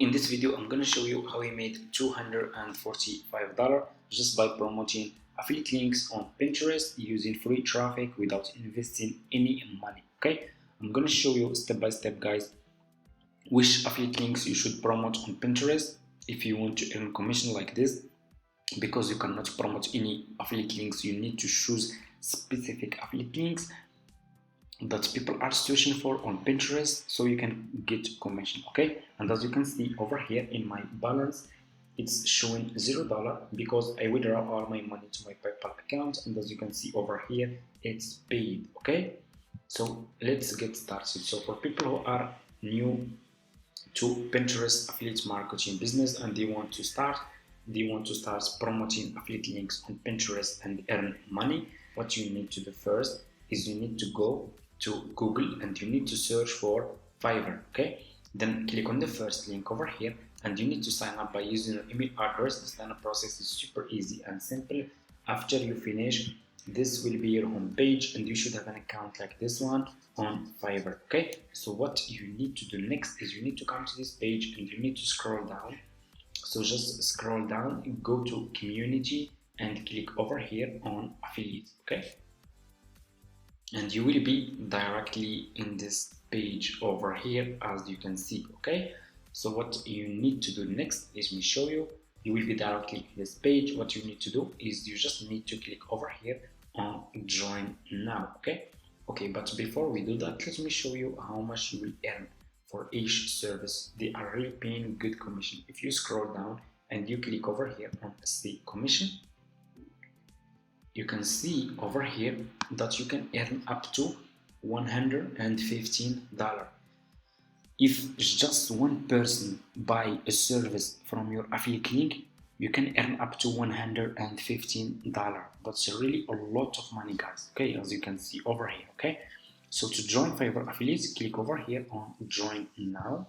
In this video, I'm going to show you how I made $245 just by promoting affiliate links on Pinterest using free traffic without investing any money. Okay, I'm going to show you step by step, guys, which affiliate links you should promote on Pinterest if you want to earn commission like this. Because you cannot promote any affiliate links, you need to choose specific affiliate links that people are searching for on Pinterest so you can get commission. Okay, and as you can see over here in my balance, it's showing $0 because I withdraw all my money to my PayPal account, and as you can see over here, it's paid. Okay, so let's get started. So for people who are new to Pinterest affiliate marketing business and they want to start promoting affiliate links on Pinterest and earn money, what you need to do first is you need to go to Google and you need to search for Fiverr. Okay, then click on the first link over here and you need to sign up by using your email address. The sign up process is super easy and simple. After you finish, this will be your home page and you should have an account like this one on Fiverr. Okay, so what you need to do next is you need to come to this page and you need to scroll down. So just scroll down, go to community and click over here on affiliate. Okay, and you will be directly in this page over here, as you can see. Okay, so what you need to do next is me show you. You will be directly in this page. What you need to do is you just need to click over here on join now. Okay, but before we do that, let me show you how much you will earn for each service. They are really paying good commission. If you scroll down and you click over here on see commission, you can see over here that you can earn up to $115. If just one person buy a service from your affiliate link, you can earn up to $115. That's really a lot of money, guys. Okay, as you can see over here. Okay, so to join Fiverr affiliates, click over here on join now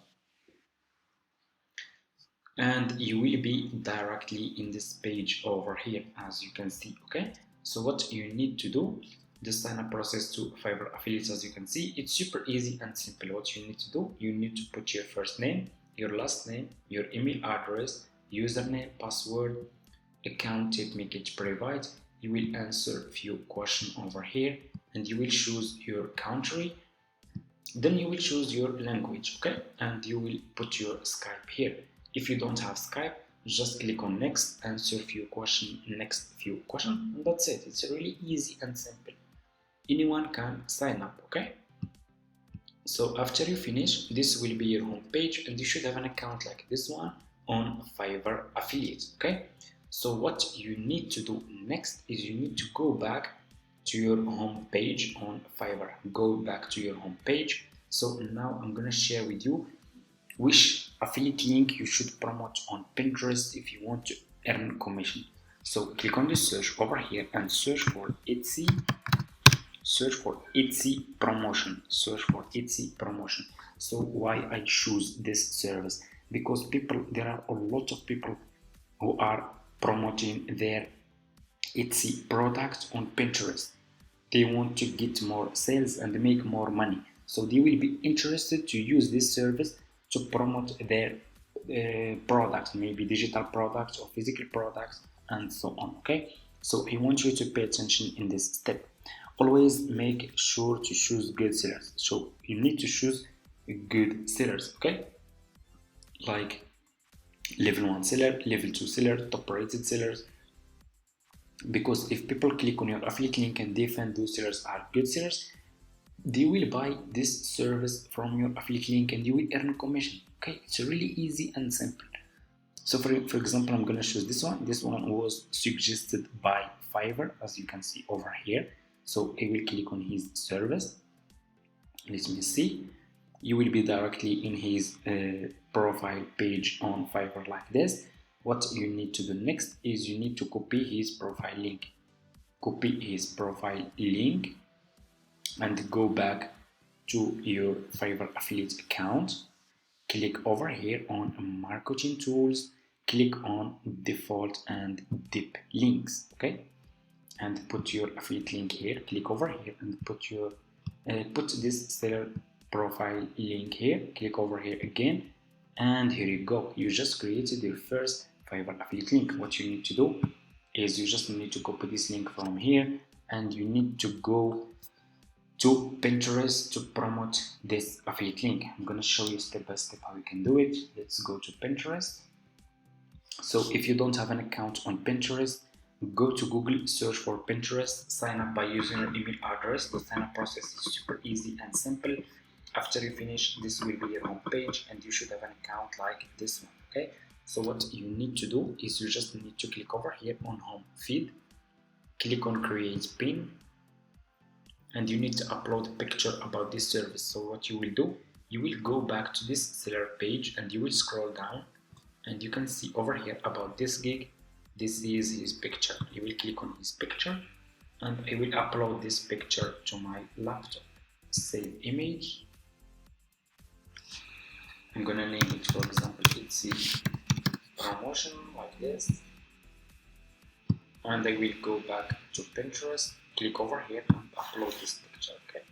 and you will be directly in this page over here, as you can see. Okay, so what you need to do, the sign up process to Fiverr affiliates, as you can see, it's super easy and simple. What you need to do, you need to put your first name, your last name, your email address, username, password, account type make it private. You will answer a few questions over here and you will choose your country, then you will choose your language. Okay, and you will put your Skype here. If you don't have Skype, just click on next, answer few questions, next few questions, and that's it. It's really easy and simple. Anyone can sign up. Okay, so after you finish, this will be your home page and you should have an account like this one on Fiverr affiliates. Okay, so what you need to do next is you need to go back to your home page on Fiverr. Go back to your home page. So now I'm gonna share with you which affiliate link you should promote on Pinterest if you want to earn commission. So click on the search over here and search for Etsy. Search for Etsy promotion. Search for Etsy promotion. So why I choose this service? Because there are a lot of people who are promoting their Etsy products on Pinterest. They want to get more sales and make more money. So they will be interested to use this service to promote their products, maybe digital products or physical products and so on. Okay, so I want you to pay attention in this step. Always make sure to choose good sellers. So you need to choose good sellers. Okay, like level 1 seller, level 2 seller, top rated sellers, because if people click on your affiliate link and they find those sellers are good sellers, they will buy this service from your affiliate link and you will earn commission. Okay, it's really easy and simple. So for example, I'm gonna choose this one. This one was suggested by Fiverr, as you can see over here. So I will click on his service. Let me see. You will be directly in his profile page on Fiverr like this. What you need to do next is you need to copy his profile link. Copy his profile link and go back to your Fiverr affiliate account. Click over here on marketing tools, click on default and dip links. Okay, and put your affiliate link here. Click over here and put this seller profile link here. Click over here again And here you go, you just created your first Fiverr affiliate link. What you need to do is you just need to copy this link from here, and you need to go to Pinterest to promote this affiliate link. I'm going to show you step by step how you can do it. Let's go to Pinterest. So if you don't have an account on Pinterest, go to Google, search for Pinterest, sign up by using your email address. The sign up process is super easy and simple. After you finish, this will be your home page and you should have an account like this one. Okay, so what you need to do is you just need to click over here on home feed, click on create pin, and you need to upload a picture about this service. So what you will do, you will go back to this seller page and you will scroll down, and you can see over here about this gig. This is his picture. You will click on his picture and I will upload this picture to my laptop. Save image. I'm gonna name it, for example, it's a promotion like this, and I will go back to Pinterest, click over here and upload this picture. Okay,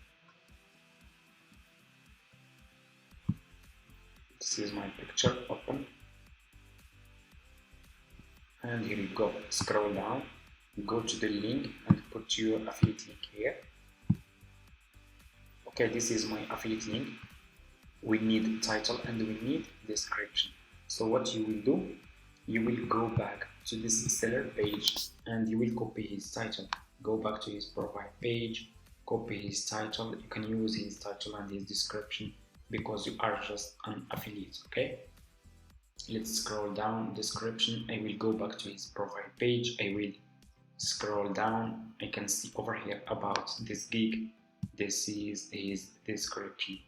this is my picture. Open, and here you go. Scroll down, go to the link and put your affiliate link here. Okay, this is my affiliate link. We need title and we need description. So what you will do, you will go back to this seller page and you will copy his title. Go back to his profile page, copy his title. You can use his title and his description because you are just an affiliate. Okay, let's scroll down. Description, I will go back to his profile page. I will scroll down. I can see over here about this gig. This is his description.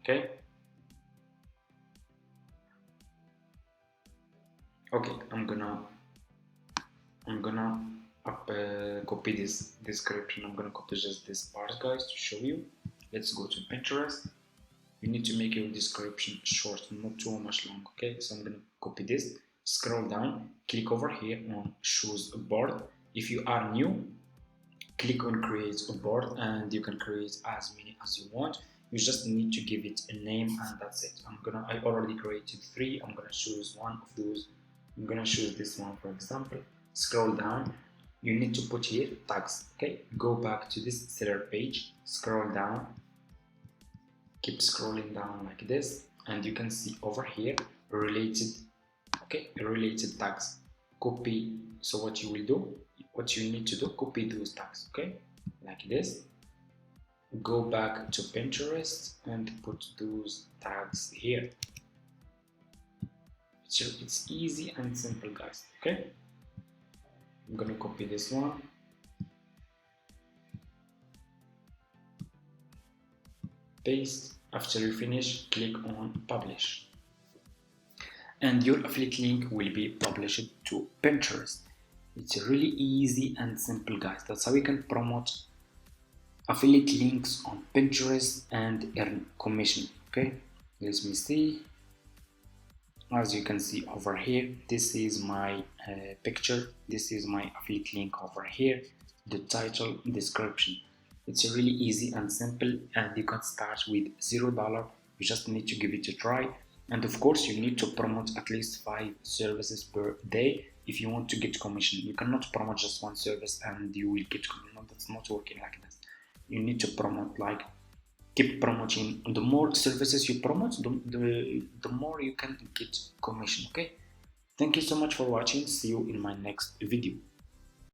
Okay, I'm gonna copy this description. I'm gonna copy just this part, guys, to show you. Let's go to Pinterest. You need to make your description short, not too much long. Okay, so I'm gonna copy this, scroll down, click over here on choose a board. If you are new, click on create a board and you can create as many as you want. You just need to give it a name and that's it. I already created 3. I'm gonna choose one of those. I'm gonna choose this one, for example. Scroll down, you need to put here tags. Okay, go back to this seller page, scroll down, keep scrolling down like this, and you can see over here related. Okay, related tags. Copy. So what you will do, what you need to do, copy those tags. Okay, like this. Go back to Pinterest and put those tags here. It's easy and simple, guys. Okay, I'm gonna copy this one, paste. After you finish, click on publish, and your affiliate link will be published to Pinterest. It's really easy and simple, guys. That's how you can promote affiliate links on Pinterest and earn commission. Okay, let me see. As you can see over here, this is my picture, this is my affiliate link over here, the title, description. It's really easy and simple, and you can start with $0. You just need to give it a try, and of course you need to promote at least 5 services per day if you want to get commission. You cannot promote just one service and you will get commission. No, that's not working like this. You need to promote, like, keep promoting. The more services you promote, the more you can get commission. Okay, thank you so much for watching. See you in my next video.